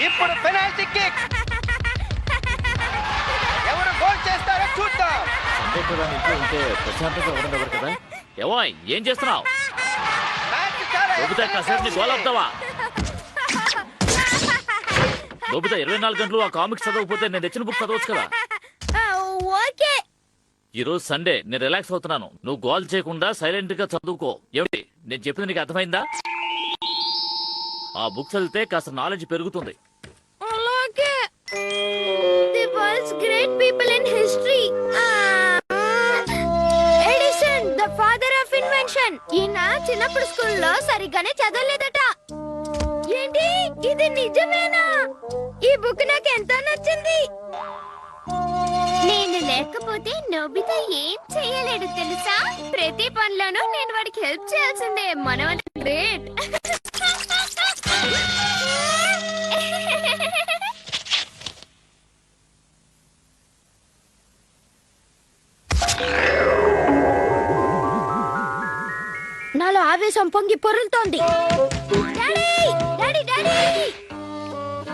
ఇప్పుడు penalty kick ఎవరు goal చేస్తారో చూద్దాం. సండే కూడా ఇంట్లో ఉంటే ప్రశాంతంగా ఉండదు కదా. ఏవో ఏం చేస్తున్నావు? కాసేపు గోల్ అవుతావా? నోబితా 24 గంటలు ఆ కామిక్స్ చదవకపోతే నేను తెచ్చిన బుక్ చదవచ్చు కదా. ఈ రోజు సండే, నేను రిలాక్స్ అవుతున్నాను. నువ్వు గోల్ చేయకుండా సైలెంట్ గా చదువుకో. ఏమిటి నేను చెప్పింది నీకు అర్థమైందా? ఆ బుక్ చదివితే కాస్త నాలెడ్జ్ పెరుగుతుంది. ఈయన చిన్నప్పుడు స్కూల్లో సరిగ్గానే చదవలేదట. ఏంటి ఇది నిజమేనా? ఈ బుక్ నాకు ఎంతో నచ్చింది. నేను లేకపోతే నోబితా ఏం చేయలేడు తెలుసా? ప్రతి పనిలోనూ నేను వాడికి హెల్ప్ చేయాల్సిందే. మనవన్న గ్రేట్. నాలో ఆవేశం పొంగి పొరులుతోంది.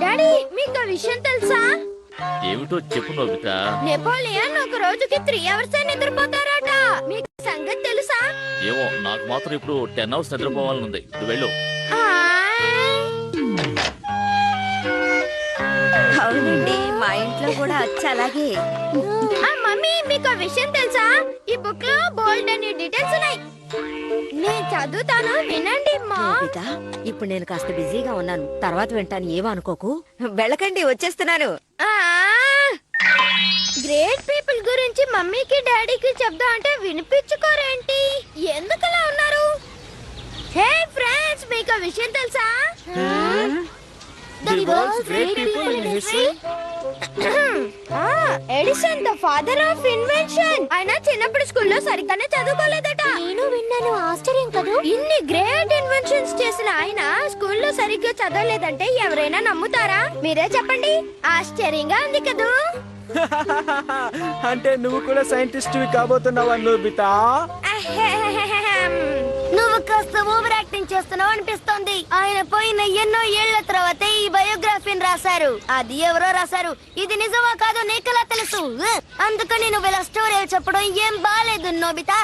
డాడీ, మీకు విషయం తెలుసా? ఏమిటో చెప్పు నోబితా. నెపోలియన్ ఒక రోజుకి 3 hours నిద్రపోతారట. మీకు సంగతి తెలుసా? ఏమో, నాకు మాత్రం ఇప్పుడు 10 hours నిద్రపోవాలని ఉంది. నువ్వు వెళ్ళు. అవునండి, మా ఇంట్లో కూడా వచ్చి అలాగే. మమ్మీ, మీకు విషయం తెలుసా? ఈ బుక్ లో బోల్డ్ అనే డీటెయిల్స్ ఉన్నాయి. నేను చదువుతాను, వినండి మా. ఇప్పుడు నేను కాస్త బిజీగా ఉన్నాను, తర్వాత వింటాను. ఏమనుకోకు. వెళ్ళకండి, వచ్చేస్తున్నాను. గ్రేట్ పీపుల్ గురించి మమ్మీకి డాడీకి చెప్దా అంటే వినిపించుకోరేంటి? ఎందుకలా ఉన్నారు? హే ఫ్రెండ్స్, మీకు విషయం తెలుసా? Edison the father of invention. ఆయన చిన్నప్పుడు స్కూల్లో సరిగ్గానే చదువుకోలేదట. నేను విన్నాను, ఆశ్చర్యం కదూ. ఇన్ని గ్రేట్ ఇన్వెన్షన్స్ చేసిన ఆయన స్కూల్లో సరిగ్గా చదవలేదంటే ఎవరైనా నమ్ముతారా? మీరే చెప్పండి. ఆశ్చర్యంగా ఉంది కదూ. అంటే నువ్వు కూడా సైంటిస్ట్ కాబోతున్నావా నోబితా? నువ్వు కాస్త ఓవర్ యాక్టింగ్ చేస్తున్నావు అనిపిస్తోంది. ఆయన పోయిన ఎన్నో ఏళ్ల తర్వాత ఈ బయోగ్రఫీని రాశారు. అది ఎవరో రాశారు. ఇది నిజమా కాదో నీకెలా తెలుసు? అందుకని నువ్వు ఇలా స్టోరీ చెప్పడం ఏం బాలేదు నోబితా.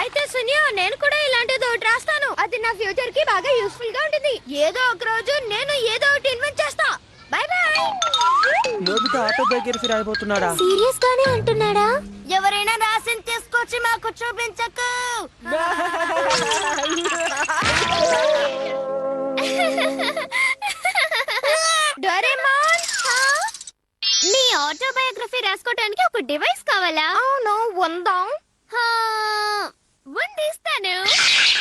అయితే సునియా, నేను కూడా ఇలాంటిది ఒకటి రాస్తాను. అది నా ఫ్యూచర్ కి బాగా యూస్ఫుల్ గా ఉంటుంది. ఏదో ఒక రోజు నేను ఏదో ఒకటి ఇన్వెంట్ చేస్తా. Bye bye. నోబితా ఆటోబయోగ్రఫీ రాయబోతున్నాడా? సీరియస్ గానే అంటున్నాడా? ఎవరైనా రాసింది తీసుకొచ్చి మాకు చూపించకు. డోరేమోన్, నీ ఆటోబయోగ్రఫీ రాసుకోవడానికి ఒక డివైస్ కావాలా? అవును, ఉందాం. ఉండిస్తాను.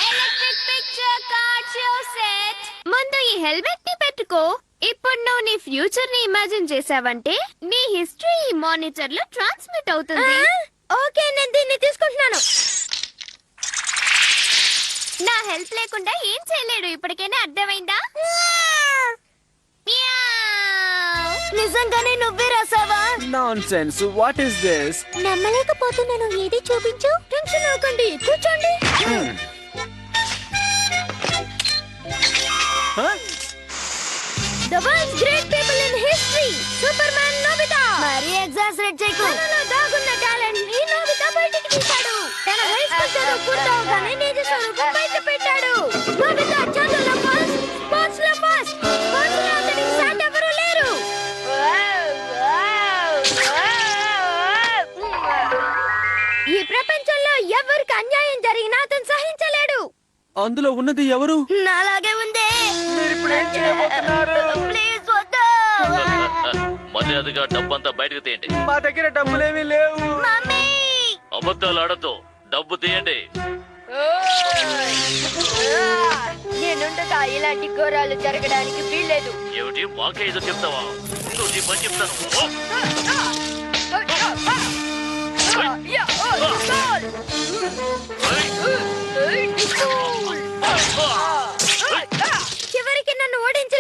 Electric picture card show set. ముందు ఈ హెల్మెట్ ని పెట్టుకో. ఇప్పుడు నువ్వు నీ ఫ్యూచర్ ని ఇమాజిన్ చేసావంటే నీ హిస్టరీ ఈ మానిటర్ లో ట్రాన్స్మిట్ అవుతుంది. ఓకే, నేను దీన్ని తీసుకుంటున్నాను. నా హెల్ప్ లేకుండా ఏం చేయలేడు. ఇప్పటికైనా అర్థమైందా? నిజంగానే నువ్వే రాసావా? నాన్సెన్స్. What is this? నమ్మలేకపోతున్నాను. ఏది చూపించు. టెన్షన్ అవ్వకండి, కూర్చోండి. The world's great people in history. Superman Nobita. మరి ఎగ్జాజరేట్ చేయకు. తనలో దాగున్న టాలెంట్ ని నోబితా బయటికి తీశాడు. తన హై స్కూల్ చదువు పూర్తవగానే నిజ స్వరూపం బయట పెట్టాడు. నోబితా చదువులో ఫస్ట్, స్పోర్ట్స్ లో ఫస్ట్. స్పోర్ట్స్ లో అతనికి సాటి ఎవరూ లేరు. ఈ ప్రపంచంలో ఎవరికి అన్యాయం జరిగినా అతను సహించలేడు. అందులో ఉన్నది ఎవరు? నాలాగే ఉంది. ప్లీజ్ వద్దు. మర్యాదగా డబ్బంతా బయటకు తీయండి. మా దగ్గర డబ్బులేమీ లేవు. మమ్మీ, అబద్ధాలు ఆడద్దు. డబ్బు తీయండి. నేనుండగా ఇలాంటి ఘోరాలు జరగడానికి వీల్లేదు. ఏమిటి మాకే ఏదో చెప్తావా? నువ్వు నీ పని చెప్తాను. చివరికి నన్ను ఓడించావు.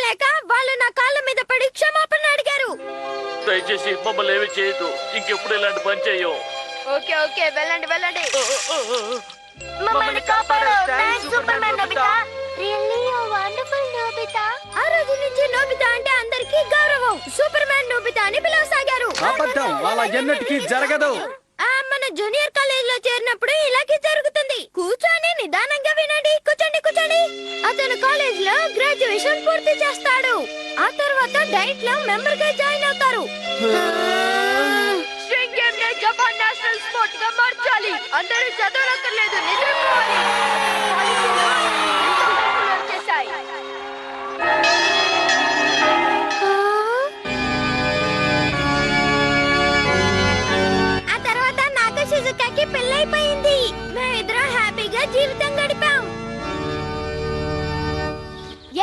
దయచేసి మమ్మల్ని ఏమి చేయొద్దు. ఇంకెప్పుడు ఇలాంటి పని చెయ్యం. ఓకే ఓకే వెళ్ళండి వెళ్ళండి. మమ్మల్ని కాపాడు. Thanks super man Nobita. Really you wonderful Nobita. ఆ రోజు నుంచి నోబితా అంటే అందరికీ గౌరవం. సూపర్ మ్యాన్ నోబితా అని పిలవసాగారు. అబద్ధం, అలా ఎన్నటికీ జరగదు. మన జూనియర్ కాలేజ్ లో చేరినప్పుడు ఇలాగే జరుగుతుంది. కూర్చొని నిదానంగా వినండి. కూర్చోండి కూర్చోండి. అతను కాలేజ్ లో గ్రాడ్యుయేషన్ పూర్తి చేస్తాడు. ఆ తర్వాత డైట్ లో మెంబర్ గా జాయిన్ అవుతారు. స్ట్రింగ్ గేమ్ ని జపాన్ నేషనల్ స్పోర్ట్ గా మార్చాలి. అందరూ చదవనక్కర్లేదు, నిద్రపోవాలి. వచ్చేసాయి. ఆ తర్వాత నాకు షిజుకాకి పెళ్ళైపోయింది. మేమిద్దరం హ్యాపీగా జీవితం గడిపాం.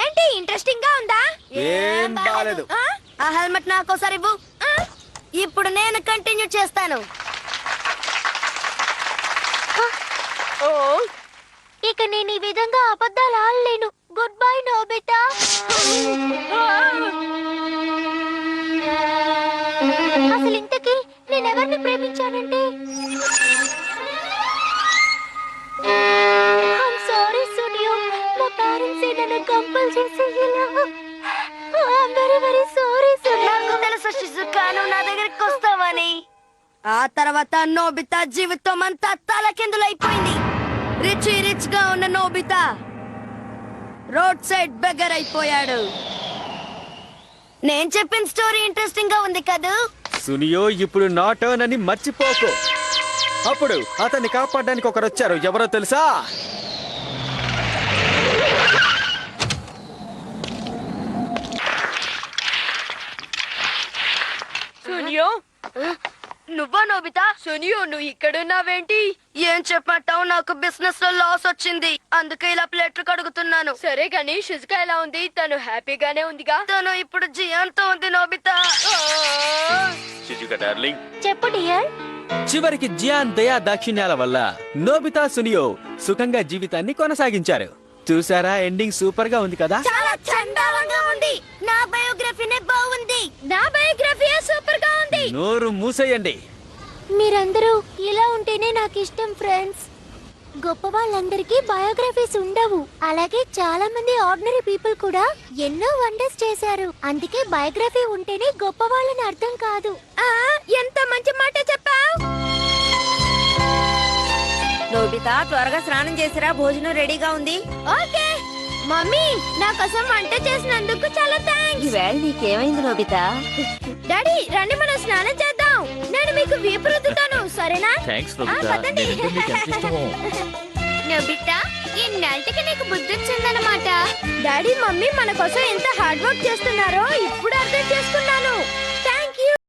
ఏంటి ఇంట్రెస్టింగ్ గా ఉందా? ఏం బాలేదు. ఆ హెల్మెట్ నాకోసారి ఇవ్వు. ఇప్పుడు నేను కంటిన్యూ చేస్తాను. ఇక నేను ఈ విధంగా అబద్ధాలు ఆడలేను. Good bye Nobita. అసలు ఇంతకీ నేనెవరిని ప్రేమించానంటే? సారీ సూర్యో, మా పేరెంట్స్ నన్ను కంపల్ చేసి వెరీ సారీ సూర్యో. నాకు తెలుసు షిజుకా, నువ్వు నా దగ్గరికి వస్తావని. ఆ తర్వాత నోబితా జీవితం అంతా తలకిందులైపోయింది. రిచ్ గా ఉన్న నోబితా రోడ్ సైడ్ బెగ్గర్ అయిపోయాడు. నేను చెప్పిన స్టోరీ ఇంట్రెస్టింగ్ గా ఉంది కదూ? సునియో, ఇప్పుడు నా టర్న్ అని మర్చిపోకు. అప్పుడు అతన్ని కాపాడడానికి ఒకరు వచ్చారు. ఎవరో తెలుసా? సునియో, నువ్వా నోబితా? సునియో, నువ్వు ఇక్కడున్నావేంటి? ఏం చెప్పమంటావు? నాకు బిజినెస్ లో లాస్ వచ్చింది, అందుకే ఇలా ప్లేట్లు కడుగుతున్నాను. సరే గాని షిజుకా ఎలా ఉంది? తను హ్యాపీగానే ఉందిగా? తను ఇప్పుడు జియాన్ తో ఉంది నోబితా. షిజుకా డార్లింగ్, చెప్పు డియర్. చివరికి జియాన్ దయా దాక్షిణ్యాల వల్ల నోబితా సునియో సుఖంగా జీవితాన్ని కొనసాగించారు. చూసారా, ఎండింగ్ సూపర్ గా ఉంది కదా? చాలా చండాలంగా ఉంది. నా బయోగ్రఫీనే బాగుంది. నా బయోగ్రఫీ సూపర్ గా ఉంది. నోరు మూసేయండి. మీరందరూ ఇలా ఉంటేనే నాకు ఇష్టం ఫ్రెండ్స్. గొప్ప వాళ్ళందరికీ బయోగ్రఫీస్ ఉండవు. అలాగే చాలా మంది ఆర్డినరీ పీపుల్ కూడా ఎన్నో వండర్స్ చేశారు. అందుకే బయోగ్రఫీ ఉంటేనే గొప్ప వాళ్ళని అర్థం కాదు. ఎంత మంచి మాట చెప్పావు. నోబితా, త్వరగా స్నానం చేసిరా, భోజనం రెడీగా ఉంది. ఓకే మమ్మీ, నా కోసం వంట చేసినందుకు చాలా థాంక్స్. ఈవేళ నీకేమైంది నోబితా? డాడీ రండి, మనం స్నానం చేద్దాం. నేను మీకు వీపు రుద్దుతాను, సరేనా? Thanks Nobita. నేనంటే మీకు ఎంత ఇష్టమో. నోబితా, ఇన్నాళ్ళకి నీకు బుద్ధి వచ్చిందన్నమాట. డాడీ మమ్మీ మన కోసం ఎంత హార్డ్ వర్క్ చేస్తున్నారో ఇప్పుడు అర్థం చేసుకున్నాను.